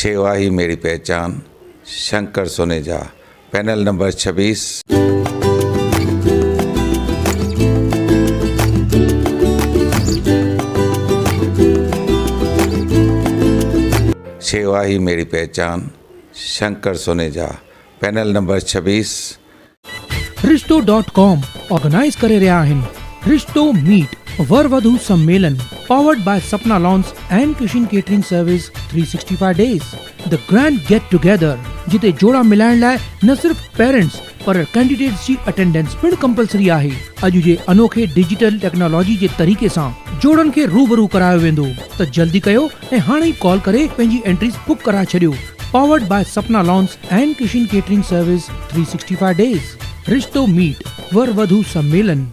सेवा ही मेरी पहचान, शंकर सोनेजा, पैनल नंबर 26। सेवा ही मेरी पहचान, Shankar Soneja, panel number 26। रिश्तो.com organise करे रहिया आहिनि रिश्तो मीट वर वधू सम्मेलन powered by Sapna Lawns and Kitchen Catering Service 365 days the grand get together जिते जोड़ा मिलाइण लाइ न सिर्फ पेरेंट्स पर कैंडिडेट्स जी अटेंडेंस पिण कंपलसरी आहे। अॼु जे अनोखे डिजिटल टेक्नोलॉजी जे तरीक़े सां जोड़नि खे रूबरू करायो वेंदो त जल्दी कयो ऐं हाणे ई कॉल करे पंहिंजी एंट्रीज बुक कराए छॾियो। powered by Sapna Lawns and Kitchen Catering Service 365 days रिश्तो मीट वर वधू सम्मेलन।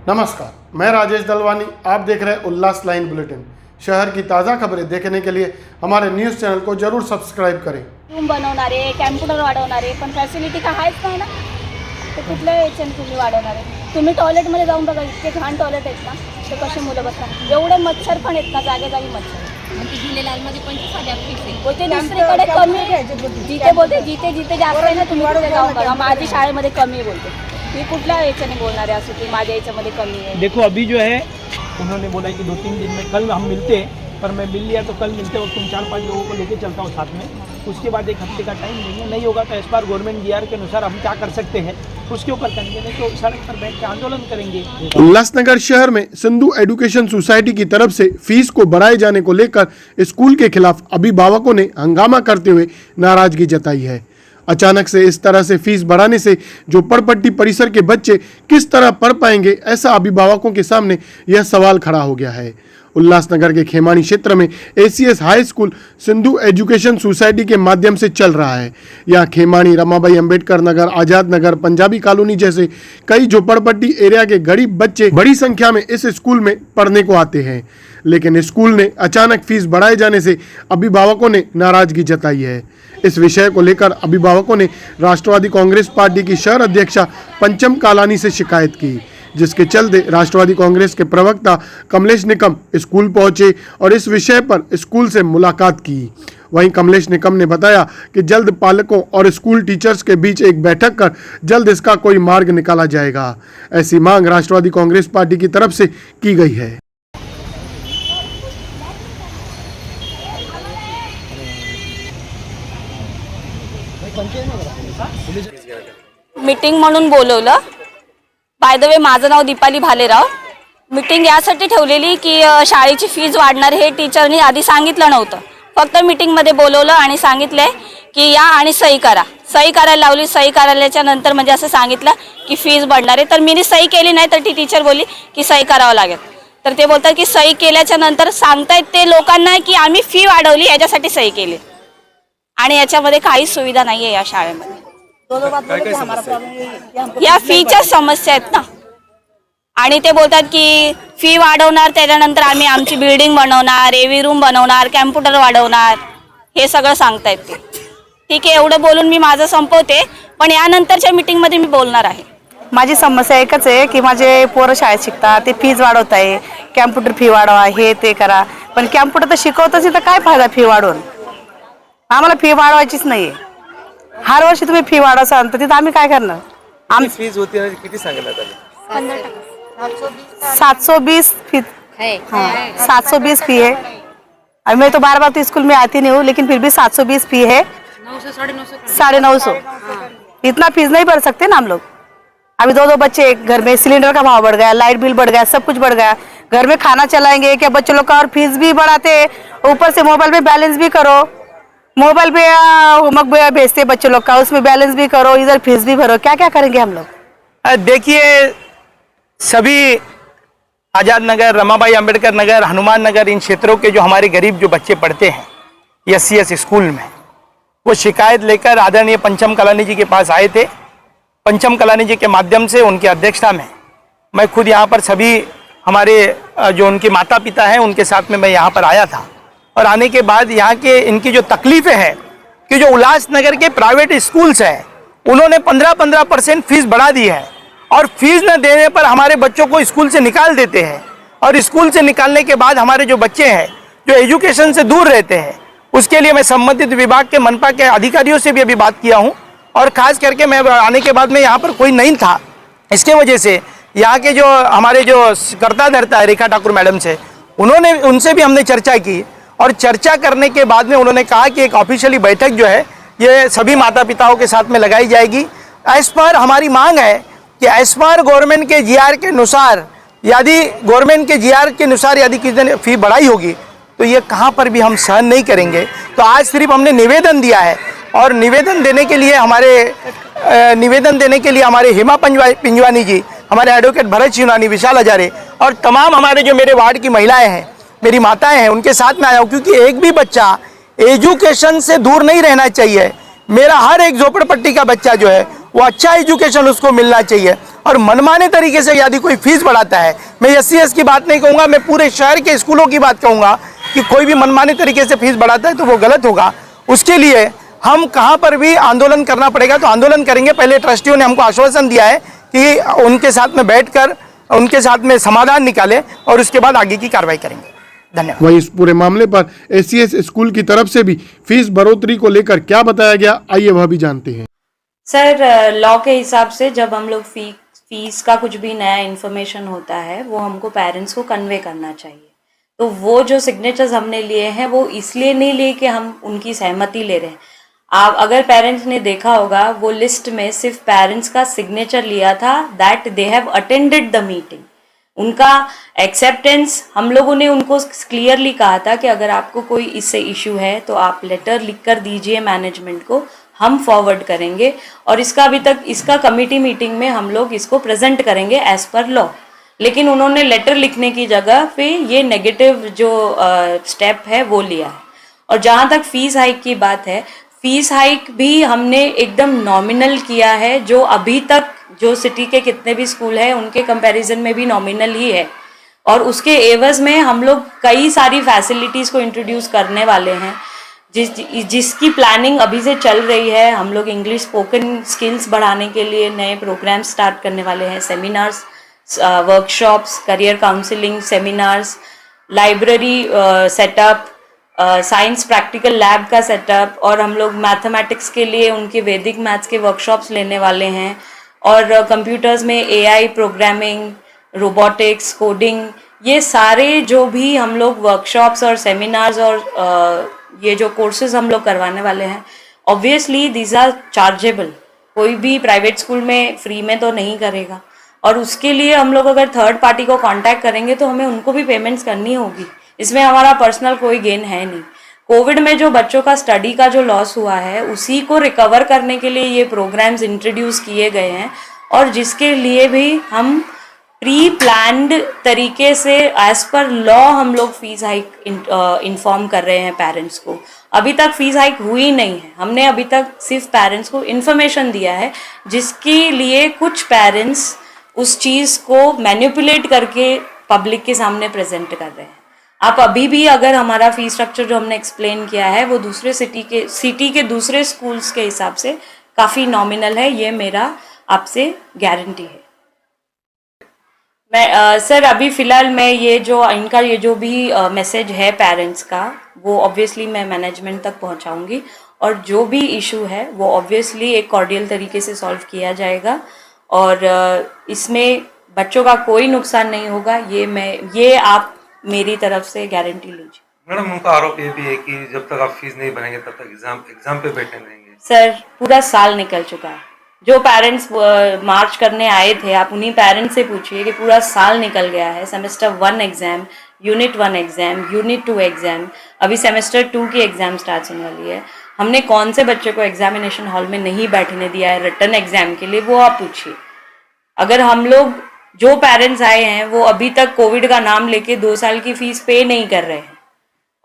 नमस्कार, मैं राजेश दलवानी, आप देख रहे हैं उल्लास लाइन बुलेटिन। शहर की ताज़ा खबरें देखने के लिए हमारे न्यूज़ चैनल को जरूर सब्सक्राइब करें। रूम बनवणारे, कॅम्प्युटर वाढवणारे, पण फॅसिलिटी काय आहेच नाही ना, ते कुठल्या याच्याने तुम्ही वाढवणारे? तुम्ही टॉयलेटमध्ये जाऊन बघा, इतके घाण टॉयलेट आहेत ना, ते कसे मुलं बसतात, एवढे मच्छर पण आहेत ना, जागे जागी मच्छर। झुलेलालमध्ये 25,000 फीस आहे, होते दुसरीकडे कमी, जिथे बोलते जिथे जास्त आहे ना, तुम्ही तिथे जाऊन बघा। माझी शाळेमध्ये कमी बोलते, मी कुठल्या याच्याने बोलणार आहे असं की माझ्या याच्यामध्ये कमी है? देखो अभी जो है उन्होंने बोला कि 2-3 दिन में कल हम मिलते हैं, पर मैं मिल लिया तो कल मिलते वक्त तुम 4-5 लोगों को लेके चलता हूँ साथ में। उसके बाद 1 हफ्ते का टाइम देंगे, नहीं होगा तो एज पर गवर्नमेंट जीआर के अनुसार हम क्या कर सकते हैं उसके ऊपर करेंगे, नहीं तो सड़क पर बैठ के आंदोलन करेंगे। उल्लासनगर शहर में सिंधु एजुकेशन सोसाइटी की तरफ से फीस को बढ़ाए जाने को लेकर स्कूल के खिलाफ अभिभावकों ने हंगामा करते हुए नाराजगी जताई है। अचानक से इस तरह से फीस बढ़ाने से जो पड़पट्टी परिसर के बच्चे किस तरह पढ़ पाएंगे, ऐसा अभिभावकों के सामने यह सवाल खड़ा हो गया है। उल्लासनगर के खेमानी क्षेत्र में ACS high school Sindhu education society के माध्यम से चल रहा है। यहाँ खेमानी, रमाबाई अंबेडकर नगर, आजाद नगर, पंजाबी कॉलोनी जैसे कई झोपड़पट्टी एरिया के गरीब बच्चे बड़ी संख्या में इस स्कूल में पढ़ने को आते हैं, लेकिन स्कूल ने अचानक फीस बढ़ाए जाने से अभिभावकों ने नाराजगी जताई है। इस विषय को लेकर अभिभावकों ने राष्ट्रवादी कांग्रेस पार्टी की शहर अध्यक्षा पंचम कालानी से शिकायत की, जिसके चलते राष्ट्रवादी कांग्रेस के प्रवक्ता कमलेश निकम स्कूल पहुंचे और इस विषय पर स्कूल से मुलाकात की। वहीं कमलेश निकम ने बताया कि जल्द पालकों और स्कूल टीचर्स के बीच एक बैठक कर जल्द इसका कोई मार्ग निकाला जाएगा। ऐसी मांग राष्ट्रवादी कांग्रेस पार्टी की तरफ से की गई है। मीटिंग म्हणून बोलवलं। बाय द वे, माझं नाव दीपाली भालेराव। मीटिंग यासाठी ठेवलेली की शाळेची फीज वाढणार हे टीचरनी आधी सांगितलं नव्हतं, फक्त मीटिंगमध्ये बोलवलं आणि सांगितले की या आणि सही करा। सही करायला लावली, सही करायच्या नंतर म्हणजे असं सांगितलं की फीज वाढणार आहे, तर मी सही केली नाही, तर ती टीचर बोलली की सही करावं लागेल। तर ते बोलतात की सही केल्याच्या नंतर सांगतायत ते लोकांना की आम्ही फी वाढवली याच्यासाठी सही केली, आणि याच्यामध्ये काही सुविधा नाही आहे या शाळेमध्ये। या फीच्या समस्या आहेत ना, आणि ते बोलतात की फी वाढवणार, त्याच्यानंतर आम्ही आमची बिल्डिंग बनवणार, एव्ही रूम बनवणार, कॅम्प्युटर वाढवणार, हे सगळं सांगतायत ते। ठीक आहे, एवढं बोलून मी माझं संपवते, पण यानंतरच्या मीटिंगमध्ये मी बोलणार आहे। माझी समस्या एकच आहे की माझे पोरं शाळेत शिकतात, ते फीज वाढवत आहे, कॅम्प्युटर फी वाढवा, हे ते करा, पण कॅम्प्युटर तर शिकवतच नाही, तर काय फायदा फी वाढवून? आम्हाला फी वाढवायचीच नाही। हर वर्षी तुम्ही फी वाढवसाल तर तिथं आम्ही काय करणार? आमची फीज होती किती सांगितलं त्याने? 720 फी, हाँ 720 फी है। अभी मैं तो बार बार तो स्कूल में आती नहीं हूँ, लेकिन फिर भी 720 फी है। 950 इतना फीस नहीं भर सकते ना हम लोग। अभी 2-2 बच्चे घर में, सिलेंडर का भाव बढ़ गया, लाइट बिल बढ़ गया, सब कुछ बढ़ गया। घर में खाना चलाएंगे क्या बच्चों लोग का, और फीस भी बढ़ाते, ऊपर से मोबाइल में बैलेंस भी करो, मोबाइल पे होमवर्क भेजते बच्चों लोग का, उसमें बैलेंस भी करो, इधर फीस भी भरो, क्या क्या करेंगे हम लोग? देखिए, सभी आज़ाद नगर, रमाबाई अंबेडकर नगर, हनुमान नगर, इन क्षेत्रों के जो हमारे गरीब जो बच्चे पढ़ते हैं एससीएस स्कूल में, वो शिकायत लेकर आदरणीय पंचम कलानी जी के पास आए थे। पंचम कलानी जी के माध्यम से, उनकी अध्यक्षता में मैं खुद यहाँ पर सभी हमारे जो उनके माता पिता हैं उनके साथ में मैं यहाँ पर आया था, और आने के बाद यहाँ के इनकी जो तकलीफ़ें हैं कि जो उल्लासनगर के प्राइवेट स्कूल्स हैं उन्होंने 15% फीस बढ़ा दी है, और फीस न देने पर हमारे बच्चों को स्कूल से निकाल देते हैं, और स्कूल से निकालने के बाद हमारे जो बच्चे हैं जो एजुकेशन से दूर रहते हैं उसके लिए मैं संबंधित विभाग के मनपा के अधिकारियों से भी अभी बात किया हूँ, और खास करके मैं आने के बाद में यहाँ पर कोई नहीं था, इसके वजह से यहाँ के जो हमारे जो कर्ता धर्ता है रेखा ठाकुर मैडम से, उनसे भी हमने चर्चा की, और चर्चा करने के बाद में उन्होंने कहा कि एक ऑफिशियली बैठक जो है ये सभी माता पिताओं के साथ में लगाई जाएगी। एज पर हमारी मांग है कि एज पर गवर्नमेंट के जीआर के अनुसार, यदि गवर्नमेंट के जीआर के अनुसार यदि किसी ने फी बढ़ाई होगी तो ये कहाँ पर भी हम सहन नहीं करेंगे। तो आज सिर्फ हमने निवेदन दिया है, और निवेदन देने के लिए हमारे हेमा पिंजवानी जी, हमारे एडवोकेट भरत शिवनानी, विशाल हजारे और तमाम हमारे जो मेरे वार्ड की महिलाएं हैं, मेरी माताएं हैं, उनके साथ में आया हूँ, क्योंकि एक भी बच्चा एजुकेशन से दूर नहीं रहना चाहिए। मेरा हर एक झोपड़पट्टी का बच्चा जो है वो अच्छा एजुकेशन उसको मिलना चाहिए, और मनमाने तरीके से यदि कोई फीस बढ़ाता है, मैं SC की बात नहीं कहूँगा, मैं पूरे शहर के स्कूलों की बात कहूँगा कि कोई भी मनमाने तरीके से फीस बढ़ाता है तो वो गलत होगा। उसके लिए हम कहाँ पर भी आंदोलन करना पड़ेगा तो आंदोलन करेंगे। पहले ट्रस्टियों ने हमको आश्वासन दिया है कि उनके साथ में बैठकर उनके साथ में समाधान निकाले, और उसके बाद आगे की कार्रवाई करेंगे। धन्यवाद। वहीं इस पूरे मामले पर SCS स्कूल की तरफ से भी फीस बढ़ोतरी को लेकर क्या बताया गया, आइए वह भी जानते हैं। सर, लॉ के हिसाब से जब हम लोग फीस का कुछ भी नया इन्फॉर्मेशन होता है वो हमको पेरेंट्स को कन्वे करना चाहिए। तो वो जो सिग्नेचर्स हमने लिए हैं वो इसलिए नहीं लिए कि हम उनकी सहमति ले रहे हैं। आप अगर पेरेंट्स ने देखा होगा वो लिस्ट में सिर्फ पेरेंट्स का सिग्नेचर लिया था, that they have attended the meeting. उनका एक्सेप्टेंस, हम लोगों ने उनको क्लियरली कहा था कि अगर आपको कोई इससे इशू है तो आप लेटर लिख कर दीजिए मैनेजमेंट को, हम फॉरवर्ड करेंगे, और इसका अभी तक इसका कमेटी मीटिंग में हम लोग इसको प्रेजेंट करेंगे एज पर लॉ। लेकिन उन्होंने लेटर लिखने की जगह पे ये नेगेटिव जो स्टेप है वो लिया है। और जहाँ तक फीस हाइक की बात है, फीस हाइक भी हमने एकदम नॉमिनल किया है, जो अभी तक जो सिटी के कितने भी स्कूल हैं उनके कंपैरिजन में भी नॉमिनल ही है। और उसके एवज में हम लोग कई सारी फैसिलिटीज़ को इंट्रोड्यूस करने वाले हैं, जिसकी प्लानिंग अभी से चल रही है। हम लोग इंग्लिश स्पोकन स्किल्स बढ़ाने के लिए नए प्रोग्राम स्टार्ट करने वाले हैं, seminars, workshops, career counselling seminars, library setup, science practical lab का सेटअप, और हम लोग मैथमेटिक्स के लिए उनके वैदिक मैथ्स के वर्कशॉप्स लेने वाले हैं, और कंप्यूटर्स में AI प्रोग्रामिंग, रोबोटिक्स, कोडिंग, ये सारे जो भी हम लोग वर्कशॉप्स और सेमिनार्स और ये जो कोर्सेज हम लोग करवाने वाले हैं, ऑब्वियसली दीज आर चार्जेबल। कोई भी प्राइवेट स्कूल में फ्री में तो नहीं करेगा, और उसके लिए हम लोग अगर थर्ड पार्टी को कांटेक्ट करेंगे तो हमें उनको भी पेमेंट्स करनी होगी। इसमें हमारा पर्सनल कोई गेन है नहीं। कोविड में जो बच्चों का स्टडी का जो लॉस हुआ है उसी को रिकवर करने के लिए ये प्रोग्राम्स इंट्रोड्यूस किए गए हैं, और जिसके लिए भी हम प्री प्लान्ड तरीके से एज पर लॉ हम लोग फीस हाइक इन्फॉर्म कर रहे हैं पेरेंट्स को। अभी तक फीस हाइक हुई नहीं है, हमने अभी तक सिर्फ पेरेंट्स को इन्फॉर्मेशन दिया है, जिसके लिए कुछ पेरेंट्स उस चीज़ को मैनिपुलेट करके पब्लिक के सामने प्रेजेंट कर रहे हैं। आप अभी भी अगर हमारा फीस स्ट्रक्चर जो हमने एक्सप्लेन किया है वो दूसरे सिटी के दूसरे स्कूल्स के हिसाब से काफ़ी नॉमिनल है, ये मेरा आपसे गारंटी है। मैं सर अभी फ़िलहाल मैं ये जो भी मैसेज है पेरेंट्स का वो ऑब्वियसली मैं मैनेजमेंट तक पहुंचाऊंगी, और जो भी इशू है वो ऑब्वियसली एक कॉर्डियल तरीके से सॉल्व किया जाएगा, और इसमें बच्चों का कोई नुकसान नहीं होगा, ये आप मेरी तरफ से गारंटी लीजिए। मैडम, उनका आरोप ये भी है कि जब तक आप फीस नहीं भरेंगे तब तक एग्जाम पे बैठे रहेंगे। सर, पूरा साल निकल चुका है। जो पेरेंट्स मार्च करने आए थे, आप उन्हीं पेरेंट्स से पूछिए कि पूरा साल निकल गया है। Semester 1 exam, unit 1 exam, unit 2 exam, अभी सेमेस्टर 2 की एग्ज़ाम स्टार्ट होने वाली है। हमने कौन से बच्चे को एग्जामिनेशन हॉल में नहीं बैठने दिया है रिटर्न एग्ज़ाम के लिए, वो आप पूछिए। अगर हम लोग जो पेरेंट्स आए हैं वो अभी तक कोविड का नाम लेके 2 साल की फीस पे नहीं कर रहे हैं,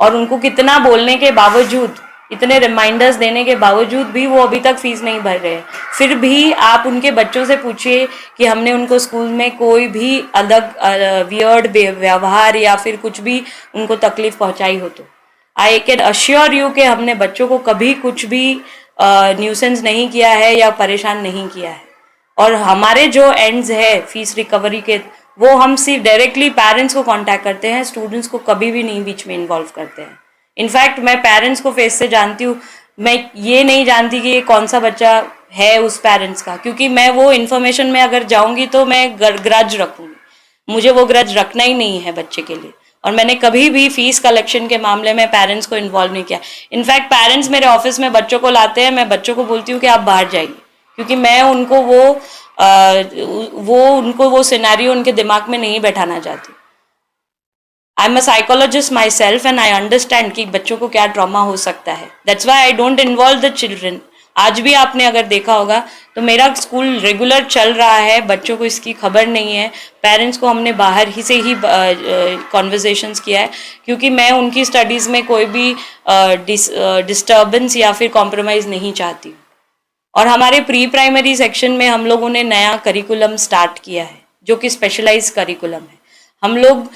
और उनको कितना बोलने के बावजूद, इतने रिमाइंडर्स देने के बावजूद भी वो अभी तक फीस नहीं भर रहे हैं। फिर भी आप उनके बच्चों से पूछिए कि हमने उनको स्कूल में कोई भी अलग वियर्ड व्यवहार या फिर कुछ भी उनको तकलीफ पहुंचाई हो तो। आई कैन अश्योर यू कि हमने बच्चों को कभी कुछ भी न्यूसेंस नहीं किया है या परेशान नहीं किया है, और हमारे जो एंड्स है फीस रिकवरी के, वो हम सिर्फ डायरेक्टली पेरेंट्स को कांटेक्ट करते हैं, स्टूडेंट्स को कभी भी नहीं बीच में इन्वॉल्व करते हैं। इनफैक्ट मैं पेरेंट्स को फेस से जानती हूँ, मैं ये नहीं जानती कि ये कौन सा बच्चा है उस पेरेंट्स का, क्योंकि मैं वो इन्फॉर्मेशन में अगर जाऊंगी तो मैं ग्रज रखूंगी, मुझे वो ग्रज रखना ही नहीं है बच्चे के लिए। और मैंने कभी भी फीस कलेक्शन के मामले में पेरेंट्स को इन्वॉल्व नहीं किया। इनफैक्ट पेरेंट्स मेरे ऑफिस में बच्चों को लाते हैं, मैं बच्चों को बोलती हूँ कि आप बाहर जाइए, क्योंकि मैं उनको वो सिनेरियो उनके दिमाग में नहीं बैठाना चाहती। I am a psychologist my self and I understand कि बच्चों को क्या ट्रॉमा हो सकता है। That's why I don't involve the children. आज भी आपने अगर देखा होगा तो मेरा स्कूल रेगुलर चल रहा है, बच्चों को इसकी खबर नहीं है। पेरेंट्स को हमने बाहर ही से ही कॉन्वर्जेशंस किया है, क्योंकि मैं उनकी स्टडीज़ में कोई भी डिस्टर्बेंस या फिर कॉम्प्रोमाइज़ नहीं चाहती। और हमारे प्री प्राइमरी सेक्शन में हम लोगों ने नया करिकुलम स्टार्ट किया है, जो कि स्पेशलाइज करिकुलम है। हम लोग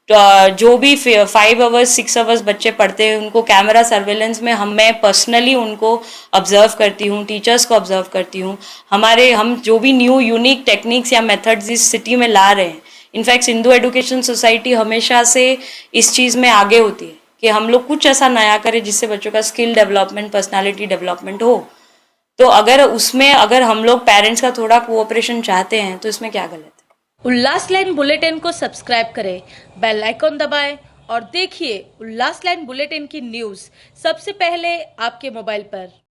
जो भी 5 आवर्स 6 आवर्स बच्चे पढ़ते हैं, उनको कैमरा सर्वेलेंस में मैं पर्सनली उनको ऑब्जर्व करती हूँ, टीचर्स को ऑब्जर्व करती हूँ। हम जो भी न्यू यूनिक टेक्निक्स या मेथड्स इस सिटी में ला रहे हैं, इनफैक्ट सिंधु एजुकेशन सोसाइटी हमेशा से इस चीज़ में आगे होती है कि हम लोग कुछ ऐसा नया करें जिससे बच्चों का स्किल डेवलपमेंट, पर्सनालिटी डेवलपमेंट हो। तो अगर हम लोग पेरेंट्स का थोड़ा कोऑपरेशन चाहते हैं तो इसमें क्या गलत है। उल्लास लाइन बुलेटिन को सब्सक्राइब करें, बेल आइकॉन दबाएं और देखिए उल्लास लाइन बुलेटिन की न्यूज़ सबसे पहले आपके मोबाइल पर।